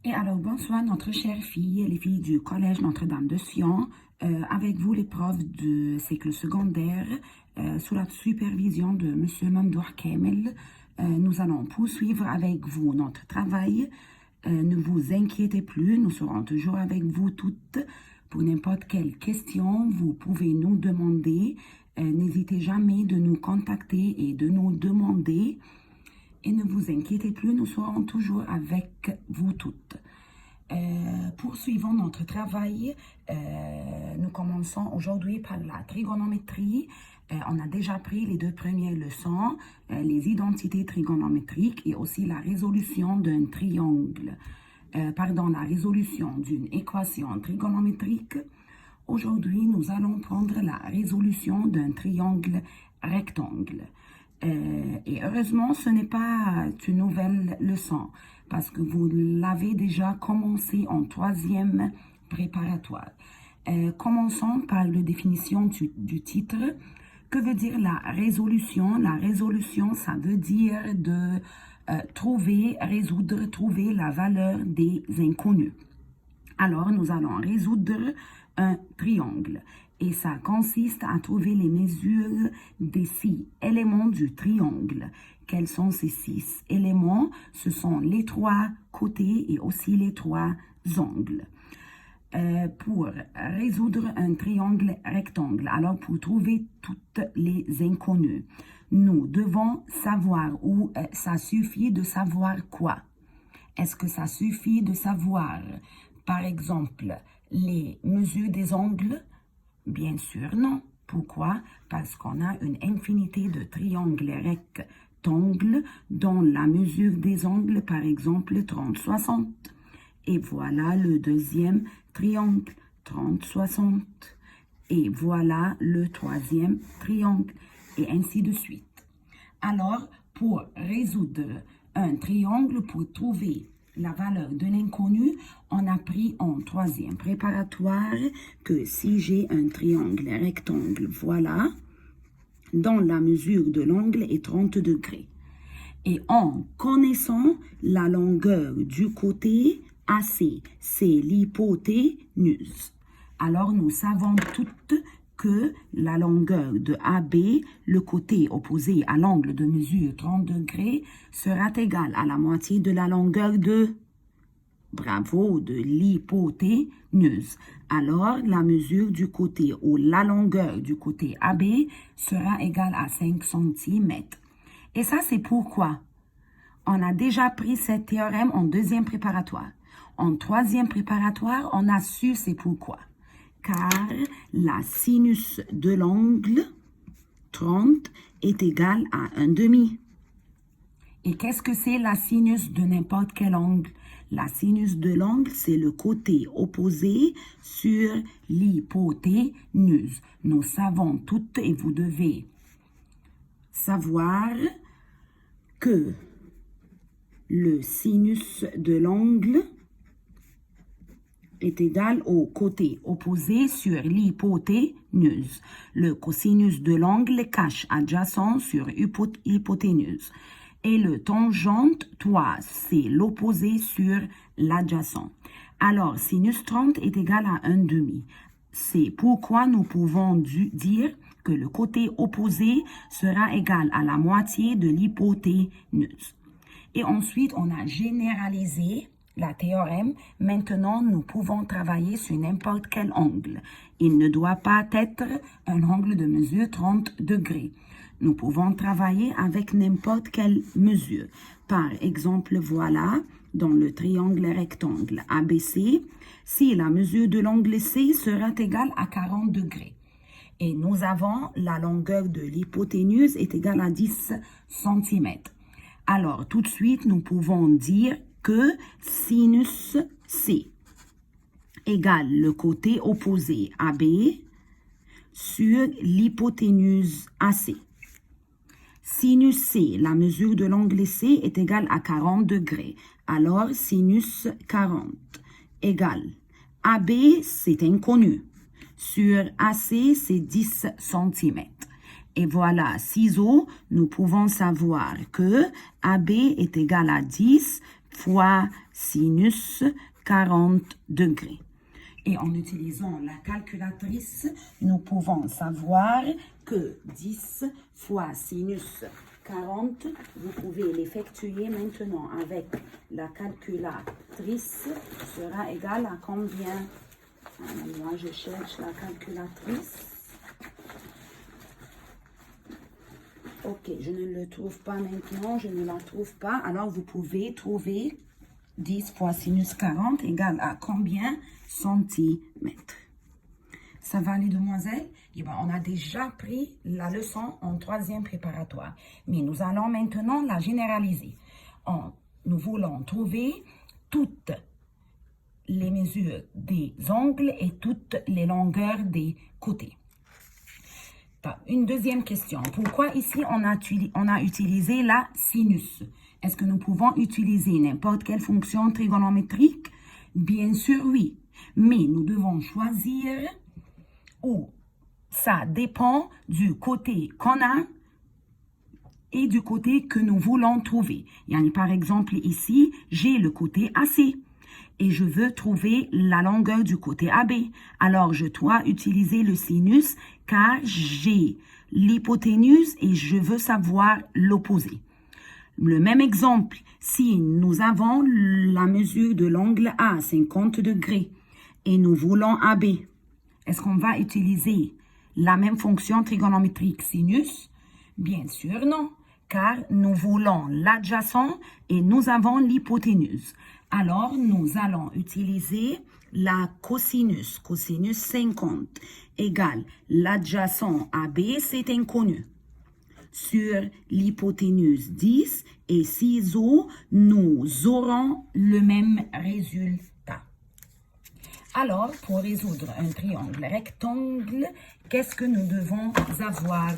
Et alors, bonsoir, notre chère fille, les filles du Collège Notre-Dame de Sion. Avec vous, les profs de cycle secondaire, sous la supervision de M. Mamdour Kamel, nous allons poursuivre avec vous notre travail. Ne vous inquiétez plus, nous serons toujours avec vous toutes. Pour n'importe quelle question, vous pouvez nous demander. N'hésitez jamais de nous contacter et de nous demander. Et ne vous inquiétez plus, nous serons toujours avec vous toutes. Poursuivons notre travail. Nous commençons aujourd'hui par la trigonométrie. On a déjà pris les deux premières leçons, les identités trigonométriques et aussi la résolution d'un triangle. La résolution d'une équation trigonométrique. Aujourd'hui, nous allons prendre la résolution d'un triangle rectangle. Et heureusement, ce n'est pas une nouvelle leçon parce que vous l'avez déjà commencé en troisième préparatoire. Commençons par la définition du titre. Que veut dire la résolution? La résolution, ça veut dire de trouver la valeur des inconnus. Alors, nous allons résoudre un triangle. Et ça consiste à trouver les mesures des 6 éléments du triangle. Quels sont ces 6 éléments? Ce sont les 3 côtés et aussi les 3 angles. Pour résoudre un triangle rectangle, alors pour trouver toutes les inconnues, nous devons savoir ou ça suffit de savoir quoi? Est-ce que ça suffit de savoir, par exemple, les mesures des angles? Bien sûr, non. Pourquoi? Parce qu'on a une infinité de triangles rectangles dont la mesure des angles, par exemple, 30-60. Et voilà le deuxième triangle, 30-60. Et voilà le troisième triangle, et ainsi de suite. Alors, pour résoudre un triangle, pour trouver la valeur d'un inconnu, on a pris en troisième préparatoire que si j'ai un triangle rectangle, voilà, dont la mesure de l'angle est 30 degrés. Et en connaissant la longueur du côté AC, c'est l'hypoténuse. Alors nous savons toutes que la longueur de AB, le côté opposé à l'angle de mesure 30 degrés, sera égal à la moitié de la longueur de l'hypoténuse. Alors, la mesure du côté ou la longueur du côté AB sera égale à 5 cm. Et ça, c'est pourquoi on a déjà pris ce théorème en deuxième préparatoire. En troisième préparatoire, on a su c'est pourquoi. Car la sinus de l'angle 30 est égale à 1/2. Et qu'est-ce que c'est la sinus de n'importe quel angle? La sinus de l'angle, c'est le côté opposé sur l'hypoténuse. Nous savons toutes et vous devez savoir que le sinus de l'angle est égal au côté opposé sur l'hypoténuse. Le cosinus de l'angle cache adjacent sur hypoténuse. Et le tangente, toi, c'est l'opposé sur l'adjacent. Alors, sinus 30 est égal à 1/2. C'est pourquoi nous pouvons dire que le côté opposé sera égal à la moitié de l'hypoténuse. Et ensuite, on a généralisé la théorème. Maintenant, nous pouvons travailler sur n'importe quel angle. Il ne doit pas être un angle de mesure 30 degrés. Nous pouvons travailler avec n'importe quelle mesure. Par exemple, voilà, dans le triangle rectangle ABC, si la mesure de l'angle C sera égale à 40 degrés. Et nous avons la longueur de l'hypoténuse est égale à 10 cm. Alors, tout de suite, nous pouvons dire que sinus C égale le côté opposé AB sur l'hypoténuse AC. Sinus C, la mesure de l'angle C est égale à 40 degrés. Alors, sinus 40 égale AB, c'est inconnu. Sur AC, c'est 10 cm. Et voilà, ciseaux, nous pouvons savoir que AB est égal à 10 fois sinus 40 degrés. Et en utilisant la calculatrice, nous pouvons savoir que 10 fois sinus 40, vous pouvez l'effectuer maintenant avec la calculatrice, sera égal à combien? Moi, je cherche la calculatrice. Ok, je ne le trouve pas maintenant, je ne la trouve pas. Alors, vous pouvez trouver 10 fois sinus 40 égale à combien centimètres? Ça va, les demoiselles? Eh bien, on a déjà pris la leçon en 3e préparatoire. Mais nous allons maintenant la généraliser. Nous voulons trouver toutes les mesures des angles et toutes les longueurs des côtés. Une deuxième question. Pourquoi ici on a utilisé la sinus? Est-ce que nous pouvons utiliser n'importe quelle fonction trigonométrique? Bien sûr, oui. Mais nous devons choisir où ça dépend du côté qu'on a et du côté que nous voulons trouver. Par exemple, ici, j'ai le côté AC. Et je veux trouver la longueur du côté AB. Alors, je dois utiliser le sinus car j'ai l'hypoténuse et je veux savoir l'opposé. Le même exemple, si nous avons la mesure de l'angle A, 50 degrés, et nous voulons AB, est-ce qu'on va utiliser la même fonction trigonométrique sinus? Bien sûr, non, car nous voulons l'adjacent et nous avons l'hypoténuse. Alors, nous allons utiliser la cosinus. Cosinus 50 égale l'adjacent AB, c'est inconnu. Sur l'hypoténuse 10 et ciseaux, nous aurons le même résultat. Alors, pour résoudre un triangle rectangle, qu'est-ce que nous devons avoir?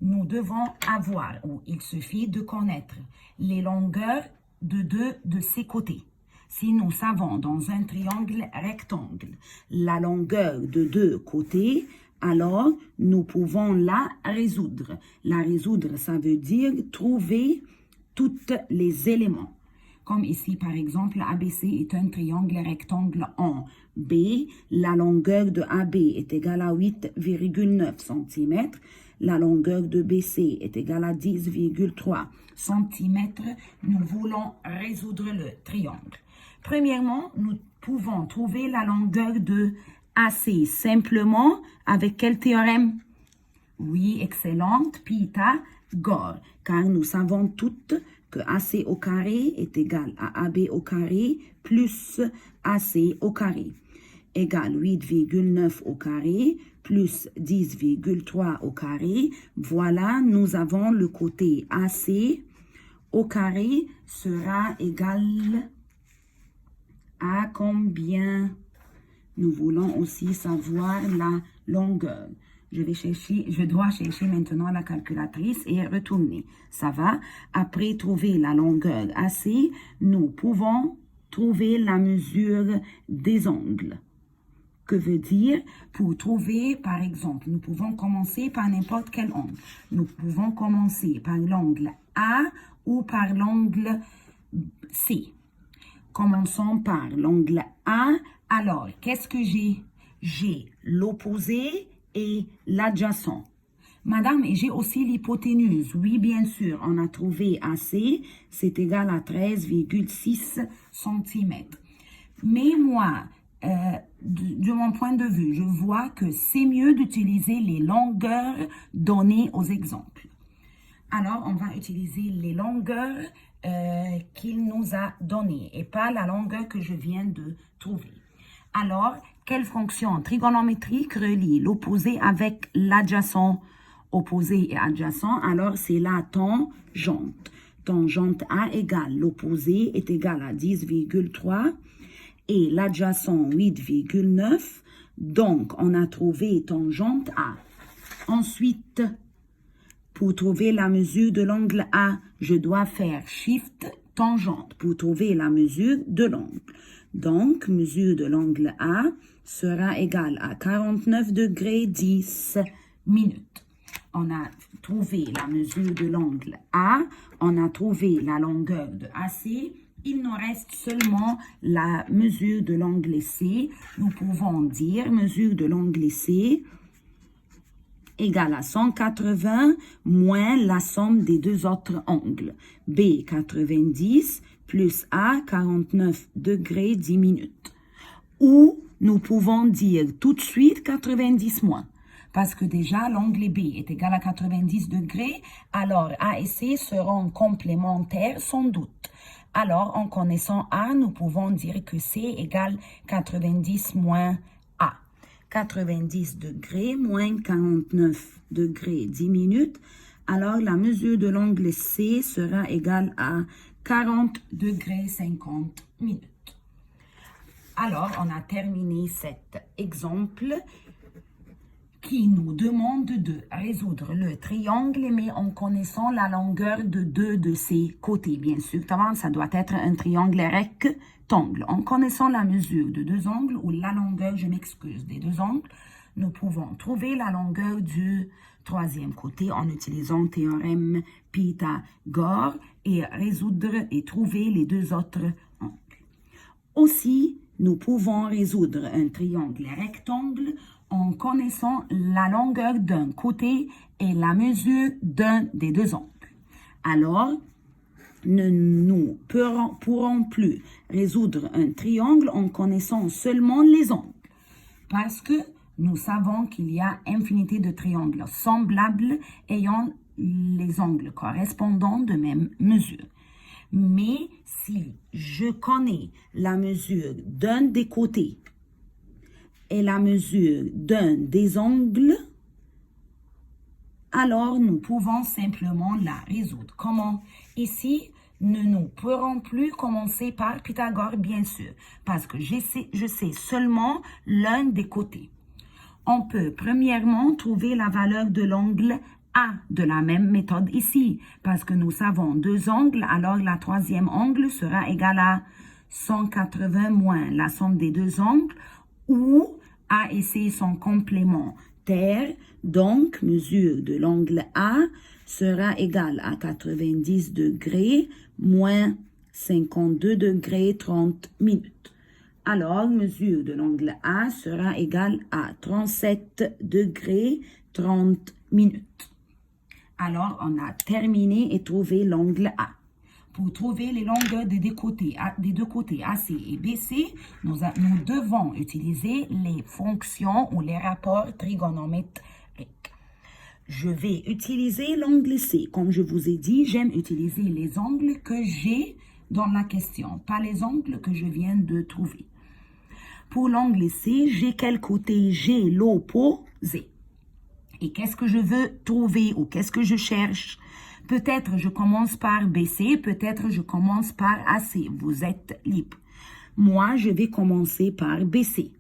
Nous devons avoir, ou il suffit de connaître, les longueurs de deux de ses côtés. Si nous savons dans un triangle rectangle la longueur de deux côtés, alors nous pouvons la résoudre. La résoudre, ça veut dire trouver tous les éléments. Comme ici, par exemple, ABC est un triangle rectangle en B. La longueur de AB est égale à 8,9 cm. La longueur de BC est égale à 10,3 cm. Nous voulons résoudre le triangle. Premièrement, nous pouvons trouver la longueur de AC simplement avec quel théorème? Oui, excellente, Pythagore, car nous savons toutes que AC au carré est égal à AB au carré plus AC au carré égale 8,9 au carré plus 10,3 au carré. Voilà, nous avons le côté AC au carré sera égal à combien? Nous voulons aussi savoir la longueur. Je dois chercher maintenant la calculatrice et retourner. Ça va? Après trouver la longueur AC, nous pouvons trouver la mesure des angles. Que veut dire? Pour trouver, par exemple, nous pouvons commencer par n'importe quel angle. Nous pouvons commencer par l'angle A ou par l'angle C. Commençons par l'angle A. Alors, qu'est-ce que j'ai? J'ai l'opposé et l'adjacent. Madame, et j'ai aussi l'hypoténuse. Oui, bien sûr, on a trouvé AC, c'est égal à 13,6 cm. Mais moi, de mon point de vue, je vois que c'est mieux d'utiliser les longueurs données aux exemples. Alors, on va utiliser les longueurs qu'il nous a données et pas la longueur que je viens de trouver. Alors, quelle fonction trigonométrique relie l'opposé avec l'adjacent? Opposé et adjacent, alors c'est la tangente. Tangente A égale l'opposé est égal à 10,3 et l'adjacent 8,9. Donc, on a trouvé tangente A. Ensuite, pour trouver la mesure de l'angle A, je dois faire Shift tangente pour trouver la mesure de l'angle. Donc, mesure de l'angle A sera égale à 49 degrés 10 minutes. On a trouvé la mesure de l'angle A, on a trouvé la longueur de AC Il nous reste seulement la mesure de l'angle C. Nous pouvons dire mesure de l'angle C égale à 180 moins la somme des deux autres angles. B, 90 plus A, 49 degrés, 10 minutes. Ou nous pouvons dire tout de suite 90 moins. Parce que déjà, l'angle B est égal à 90 degrés, alors A et C seront complémentaires sans doute. Alors, en connaissant A, nous pouvons dire que C égale 90 moins A. 90 degrés moins 49 degrés 10 minutes. Alors, la mesure de l'angle C sera égale à 40 degrés 50 minutes. Alors, on a terminé cet exemple qui nous demande de résoudre le triangle, mais en connaissant la longueur de deux de ses côtés. Bien sûr, ça doit être un triangle rectangle. En connaissant la mesure de deux angles, ou la longueur, je m'excuse, des deux angles, nous pouvons trouver la longueur du troisième côté en utilisant le théorème Pythagore et résoudre et trouver les deux autres angles. Aussi, nous pouvons résoudre un triangle rectangle en connaissant la longueur d'un côté et la mesure d'un des deux angles. Alors, nous ne pourrons plus résoudre un triangle en connaissant seulement les angles. Parce que nous savons qu'il y a infinité de triangles semblables ayant les angles correspondants de même mesure. Mais si je connais la mesure d'un des côtés et la mesure d'un des angles, alors nous pouvons simplement la résoudre. Comment? Ici, nous ne pourrons plus commencer par Pythagore, bien sûr, parce que je sais seulement l'un des côtés. On peut premièrement trouver la valeur de l'angle A de la même méthode ici, parce que nous savons deux angles, alors la troisième angle sera égale à 180 moins la somme des deux angles, où A et C sont complémentaires, donc mesure de l'angle A sera égale à 90 degrés moins 52 degrés 30 minutes. Alors, mesure de l'angle A sera égale à 37 degrés 30 minutes. Alors, on a terminé et trouvé l'angle A. Pour trouver les longueurs des deux côtés AC et BC, nous devons utiliser les fonctions ou les rapports trigonométriques. Je vais utiliser l'angle C. Comme je vous ai dit, j'aime utiliser les angles que j'ai dans la question, pas les angles que je viens de trouver. Pour l'angle C, j'ai quel côté? J'ai l'opposé. Et qu'est-ce que je veux trouver ou qu'est-ce que je cherche? Peut-être je commence par BC, peut-être je commence par AC. Vous êtes libre. Moi, je vais commencer par BC.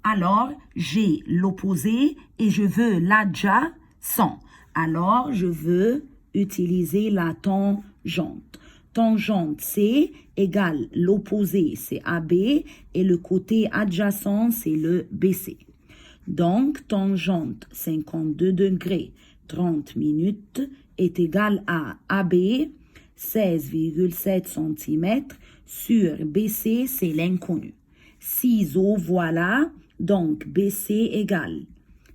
Alors, j'ai l'opposé et je veux l'adjacent. Alors, je veux utiliser la tangente. Tangente C égale l'opposé, c'est AB, et le côté adjacent, c'est le BC. Donc, tangente 52 degrés 30 minutes est égal à AB, 16,7 cm, sur BC, c'est l'inconnu. Ciseaux, voilà, donc BC égale.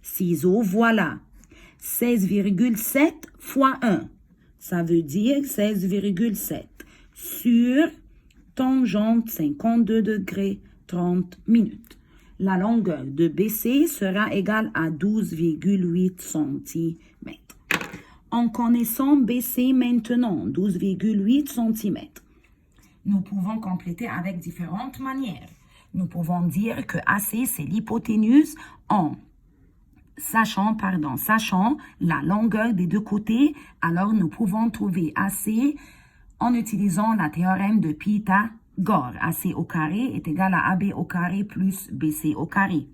Ciseaux, voilà. 16,7 fois 1, ça veut dire 16,7 sur tangente 52 degrés 30 minutes. La longueur de BC sera égale à 12,8 cm. En connaissant BC maintenant, 12,8 cm, nous pouvons compléter avec différentes manières. Nous pouvons dire que AC, c'est l'hypoténuse en sachant la longueur des deux côtés. Alors, nous pouvons trouver AC en utilisant la théorème de Pythagore. AC au carré est égal à AB au carré plus BC au carré.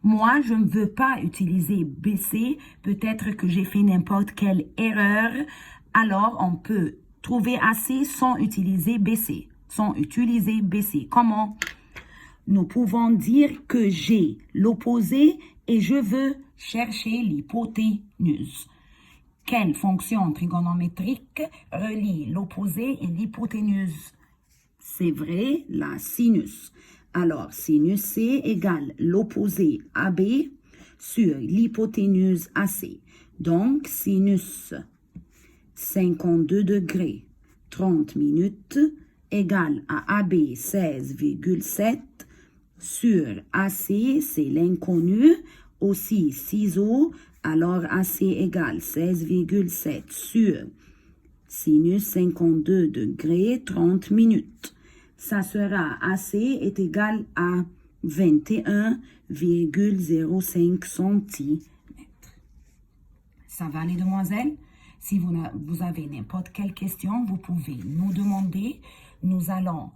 Moi, je ne veux pas utiliser BC. Peut-être que j'ai fait n'importe quelle erreur. Alors, on peut trouver AC sans utiliser BC. Comment? Nous pouvons dire que j'ai l'opposé et je veux chercher l'hypoténuse. Quelle fonction trigonométrique relie l'opposé et l'hypoténuse? C'est vrai, la sinus. Alors, sinus C égale l'opposé AB sur l'hypoténuse AC. Donc, sinus 52 degrés, 30 minutes, égale à AB 16,7 sur AC, c'est l'inconnu, aussi ciseaux, alors AC égale 16,7 sur sinus 52 degrés, 30 minutes. Ça sera AC est égal à 21,05 cm. Ça va, les demoiselles? Si vous avez n'importe quelle question, vous pouvez nous demander. Nous allons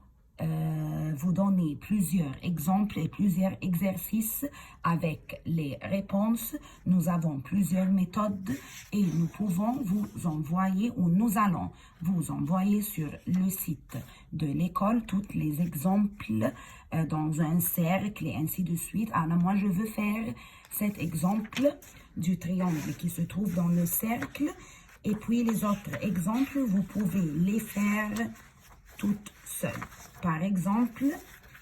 vous donner plusieurs exemples et plusieurs exercices avec les réponses. Nous avons plusieurs méthodes et nous pouvons vous envoyer ou nous allons vous envoyer sur le site de l'école tous les exemples dans un cercle et ainsi de suite. Alors moi, je veux faire cet exemple du triangle qui se trouve dans le cercle. Et puis les autres exemples, vous pouvez les faire toutes seules. Par exemple,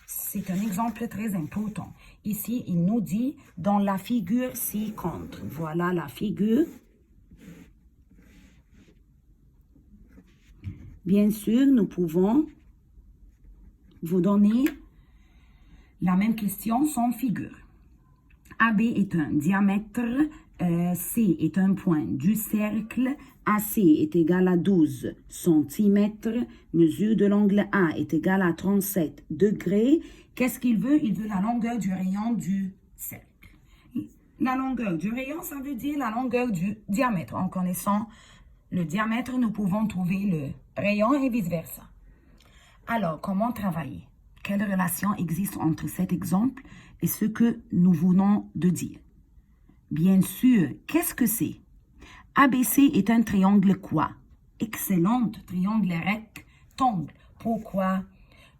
c'est un exemple très important. Ici, il nous dit dans la figure ci-contre. Voilà la figure. Bien sûr, nous pouvons vous donner la même question sans figure. AB est un diamètre, C est un point du cercle, AC est égal à 12 cm, mesure de l'angle A est égal à 37 degrés. Qu'est-ce qu'il veut? Il veut la longueur du rayon du cercle. La longueur du rayon, ça veut dire la longueur du diamètre. En connaissant le diamètre, nous pouvons trouver le rayon et vice-versa. Alors, comment travailler? Quelle relation existe entre cet exemple et ce que nous venons de dire? Bien sûr, qu'est-ce que c'est? ABC est un triangle quoi? Excellent, triangle rectangle. Pourquoi?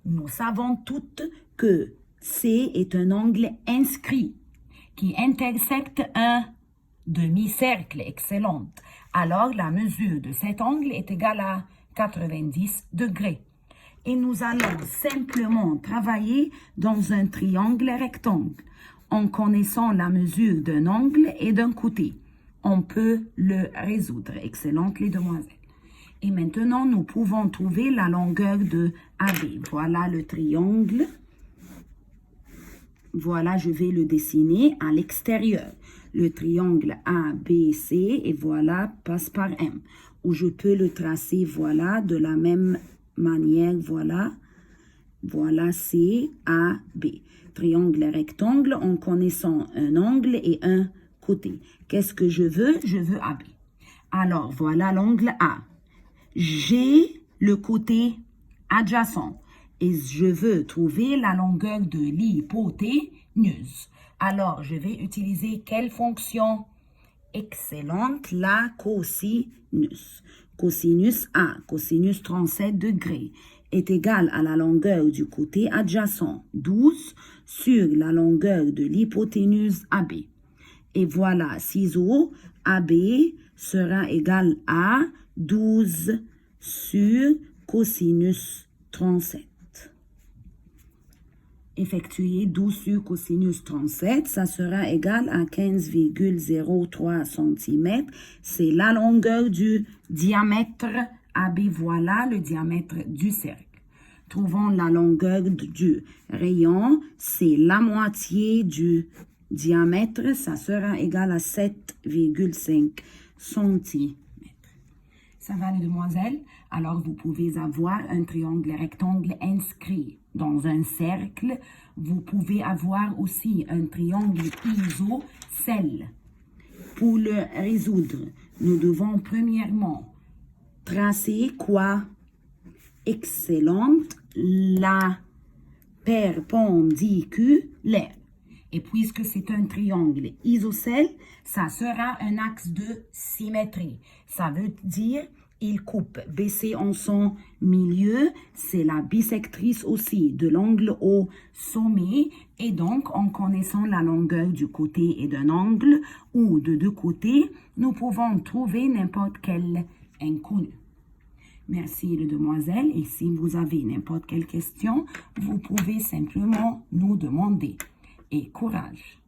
Nous savons toutes que C est un angle inscrit qui intersecte un demi-cercle. Excellent. Alors, la mesure de cet angle est égale à 90 degrés. Et nous allons simplement travailler dans un triangle rectangle. En connaissant la mesure d'un angle et d'un côté, on peut le résoudre. Excellente, les demoiselles. Et maintenant, nous pouvons trouver la longueur de AB. Voilà le triangle. Voilà, je vais le dessiner à l'extérieur. Le triangle ABC, et voilà, passe par M. Ou je peux le tracer, voilà, de la même manière, voilà. Voilà C, A, B. Triangle rectangle en connaissant un angle et un côté. Qu'est-ce que je veux? Je veux AB. Alors, voilà l'angle A. J'ai le côté adjacent et je veux trouver la longueur de l'hypoténuse. Alors, je vais utiliser quelle fonction? Excellente, la cosinus. Cosinus A, cosinus 37 degrés, est égal à la longueur du côté adjacent, 12, sur la longueur de l'hypoténuse AB. Et voilà, ciseaux, AB sera égal à 12 sur cosinus 37. Effectuer 12 sur cosinus 37, ça sera égal à 15,03 cm. C'est la longueur du diamètre AB. Voilà le diamètre du cercle. Trouvons la longueur du rayon. C'est la moitié du diamètre. Ça sera égal à 7,5 cm. Ça va, les demoiselles? Alors, vous pouvez avoir un triangle rectangle inscrit dans un cercle. Vous pouvez avoir aussi un triangle isocèle. Pour le résoudre, nous devons premièrement tracer quoi? Excellente, la perpendiculaire. Et puisque c'est un triangle isocèle, ça sera un axe de symétrie. Ça veut dire il coupe BC en son milieu. C'est la bisectrice aussi de l'angle au sommet. Et donc, en connaissant la longueur du côté et d'un angle ou de deux côtés, nous pouvons trouver n'importe quel inconnu. Merci les demoiselles et si vous avez n'importe quelle question, vous pouvez simplement nous demander. Et courage!